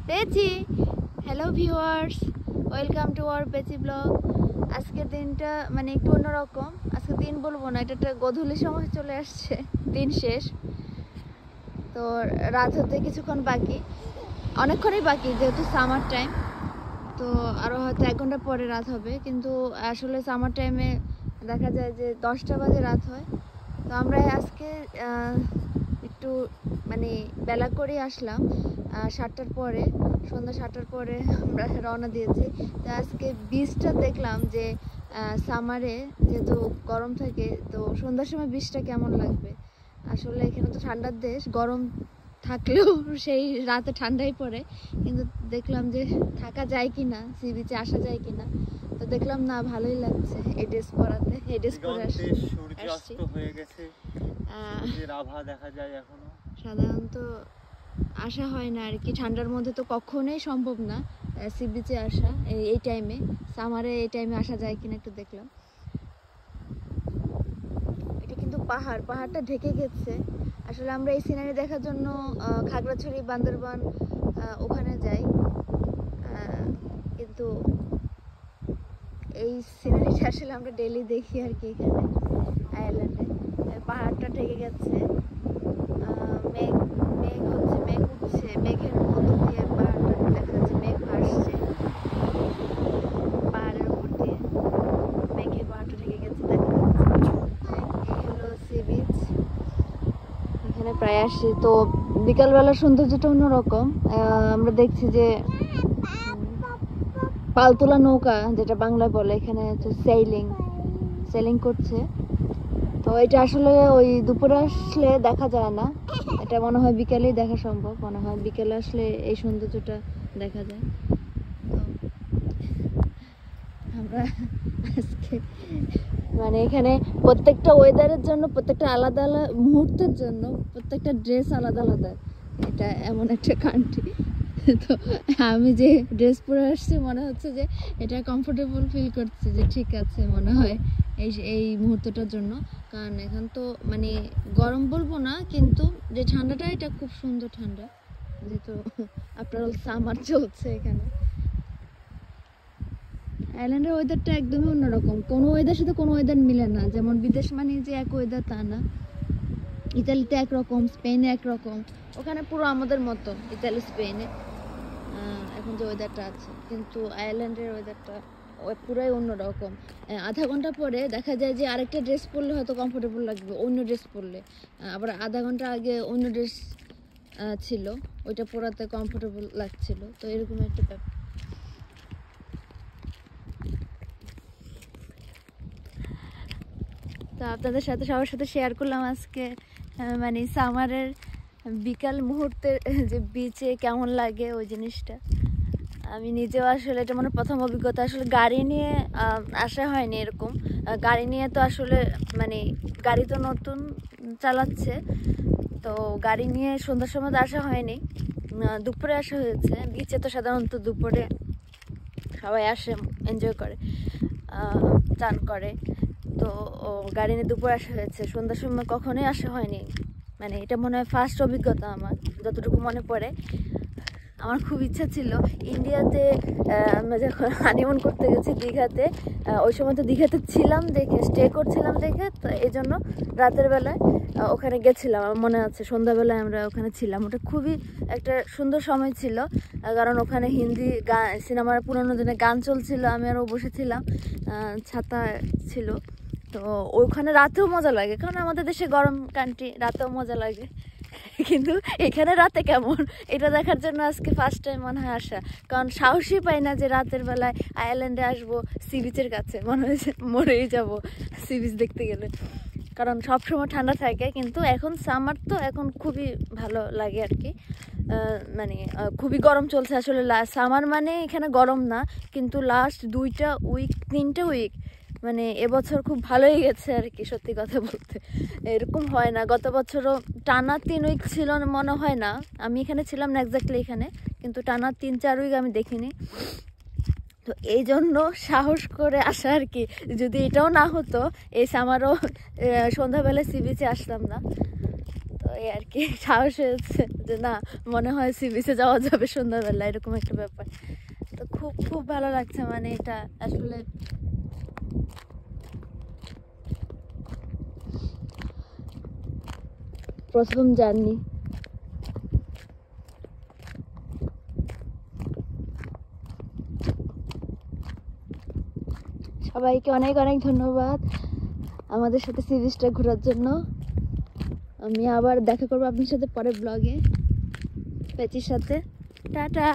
পেয়েছি। Hello viewers, welcome to our পেচি blog. আজকের দিনটা মানে একটু অন্যরকম। আজকে দিন বলবো না, এটা একটা গধূলি সময় চলে আসছে, দিন শেষ। তো রাত হতে কিছুক্ষণ বাকি, অনেকক্ষণই বাকি যেহেতু সামার টাইম। তো আরও হয়তো 1 ঘন্টা পরে রাত হবে, কিন্তু আসলে সামার টাইমে দেখা যায় যে 10টা বাজে রাত হয়। তো আমরা আজকে একটু মানে বেলা করে আসলাম, 7টার পরে, সন্ধ্যা 7টার পরে আমরা রওনা দিয়েছি। তো আজকে বীজটা দেখলাম যে সামারে যেহেতু গরম থাকে, তো সন্ধ্যার সময় বীজটা কেমন লাগবে। আসলে এখানে তো ঠান্ডার দেশ, গরম থাকলেও সেই রাতে ঠান্ডাই পড়ে, কিন্তু দেখলাম যে থাকা যায় কি না, সি বিচে আসা যায় কি না। তো দেখলাম না, ভালোই লাগছে এই ড্রেস পরাতে। এই ড্রেস পরে আসছি। সূর্যাস্ত হয়ে গেছে, সূর্যের আভা দেখা যায় এখনো। সাধারণত আসা হয় না আর কি, ঠান্ডার মধ্যে তো কখনোই সম্ভব না সি বিচে আসা। এই টাইমে, সামারে এই টাইমে আসা যায় কিনা একটু দেখলাম। এটা কিন্তু পাহাড়টা ঢেকে গেছে। আসলে আমরা এই সিনারি দেখার জন্য খাগড়াছড়ি, বান্দরবান ওখানে যাই, কিন্তু এই সিনারিটা আসলে আমরা ডেইলি দেখি আর কি এখানে আয়ারল্যান্ডে। পাহাড়টা ঢেকে গেছে, মেঘ উঠছে, মেঘের মধ্য দিয়ে পাহাড়টা দেখা যাচ্ছে, মেঘ ভাসছে পাহাড়ের উপর দিয়ে, মেঘে পাহাড়টা ঢেকে গেছে দেখা যাচ্ছে। এই হলো সি বিচ, এখানে প্রায় আসি। তো বিকালবেলার সৌন্দর্যটা অন্যরকম। আমরা দেখছি যে পালতোলা নৌকা, যেটা বাংলায় বলে, এখানে হচ্ছে সেলিং করছে। তো এটা আসলে ওই দুপুরে আসলে দেখা যায় না, এটা মনে হয় বিকেলেই দেখা সম্ভব। মনে হয় বিকেলে আসলে এই সৌন্দর্যটা দেখা যায়। তো আমরা আজকে মানে এখানে প্রত্যেকটা ওয়েদারের জন্য, প্রত্যেকটা আলাদা মুহূর্তের জন্য প্রত্যেকটা ড্রেস আলাদা। এটা এমন একটা কান্ট্রি। তো আমি যে ড্রেস পরে আসছি মনে হচ্ছে যে এটা কমফোর্টেবল ফিল করছে, যে ঠিক আছে মনে হয় এই মুহূর্তটার জন্য। কারণ এখন তো মানে গরম বলবো না, কিন্তু যে ঠান্ডাটা, এটা খুব সুন্দর ঠান্ডা, যেহেতু আফটার অল সামার চলছে এখানে। আইল্যান্ডের ওয়েদারটা একদমই অন্যরকম, কোনো ওয়েদার সাথে কোনো ওয়েদার মিলে না। যেমন বিদেশ মানে যে এক ওয়েদার তা না। ইতালিতে একরকম, স্পেনে একরকম, ওখানে পুরো আমাদের মতো ইতালি, স্পেনে এখন যে ওয়েদারটা আছে, কিন্তু আয়ারল্যান্ডের ওয়েদারটা পুরাই অন্যরকম। আধা ঘন্টা পরে দেখা যায় যে আরেকটা ড্রেস পরলে হয়তো কমফোর্টেবল লাগবে, অন্য ড্রেস পরলে। আবার আধা ঘন্টা আগে অন্য ড্রেস ছিল, ওইটা পরাতে কমফোর্টেবল লাগছিল। তো এরকম একটা ব্যাপার। তো আপনাদের সাথে, সবার সাথে শেয়ার করলাম আজকে মানে সামারের বিকাল মুহূর্তের যে বিচে কেমন লাগে ওই জিনিসটা। আমি নিজেও আসলে এটা মানে প্রথম অভিজ্ঞতা। আসলে গাড়ি নিয়ে আসা হয়নি এরকম। গাড়ি নিয়ে তো আসলে মানে গাড়ি তো নতুন চালাচ্ছে, তো গাড়ি নিয়ে সন্ধ্যার সময় তো আসা হয়নি, দুপুরে আসা হয়েছে। বিচে তো সাধারণত দুপুরে সবাই আসে, এনজয় করে, চান করে। তো গাড়ি নিয়ে দুপুরে আসা হয়েছে, সন্ধ্যার সময় কখনোই আসা হয়নি। মানে এটা মনে হয় ফার্স্ট অভিজ্ঞতা আমার, যতটুকু মনে পড়ে। আমার খুব ইচ্ছা ছিল ইন্ডিয়াতে, আমরা যখন হানিমুন করতে গেছি দীঘাতে, ওই সময় তো দীঘাতে ছিলাম দেখে, স্টে করছিলাম দেখে, তো এই জন্য রাতের বেলায় ওখানে গেছিলাম। আমার মনে আছে সন্ধ্যাবেলায় আমরা ওখানে ছিলাম। ওটা খুবই একটা সুন্দর সময় ছিল, কারণ ওখানে হিন্দি গান, সিনেমার পুরোনো দিনে গান চলছিল, আমি আরও বসেছিলাম, ছাতা ছিল। তো ওখানে রাতেও মজা লাগে, কারণ আমাদের দেশে গরম কান্ট্রি, রাতেও মজা লাগে। কিন্তু এখানে রাতে কেমন, এটা দেখার জন্য আজকে ফার্স্ট টাইম মনে হয় আসা। কারণ সাহসই পাই না যে রাতের বেলায় আয়ারল্যান্ডে আসবো, সি বিচের কাছে, মনে হয়েছে মরেই যাব সি বিচ দেখতে গেলে। কারণ সবসময় ঠান্ডা থাকে, কিন্তু এখন সামার তো এখন খুবই ভালো লাগে আর কি। মানে খুবই গরম চলছে আসলে। সামার মানে এখানে গরম না, কিন্তু লাস্ট 3টা উইক মানে এবছর খুব ভালোই গেছে আর কি, সত্যি কথা বলতে। এরকম হয় না, গত বছরও টানা 3 উইক ছিল মনে হয় না, আমি এখানে ছিলাম না এক্স্যাক্টলি এখানে, কিন্তু টানা 3-4 উইক আমি দেখিনি। তো এই জন্য সাহস করে আসা আর কি। যদি এটাও না হতো, এই সামারও সন্ধ্যাবেলায় সি বিচে আসতাম না। তো এই আর কি সাহস হয়েছে যে না মনে হয় সি বিচে যাওয়া যাবে সন্ধ্যাবেলা, এরকম একটা ব্যাপার। তো খুব খুব ভালো লাগছে, মানে এটা আসলে প্রথম জার্নি। সবাইকে অনেক অনেক ধন্যবাদ আমাদের সাথে সি বিচটা ঘোরার জন্য। আমি আবার দেখা করবো আপনার সাথে পরের ব্লগে, পেচির সাথে। টাটা।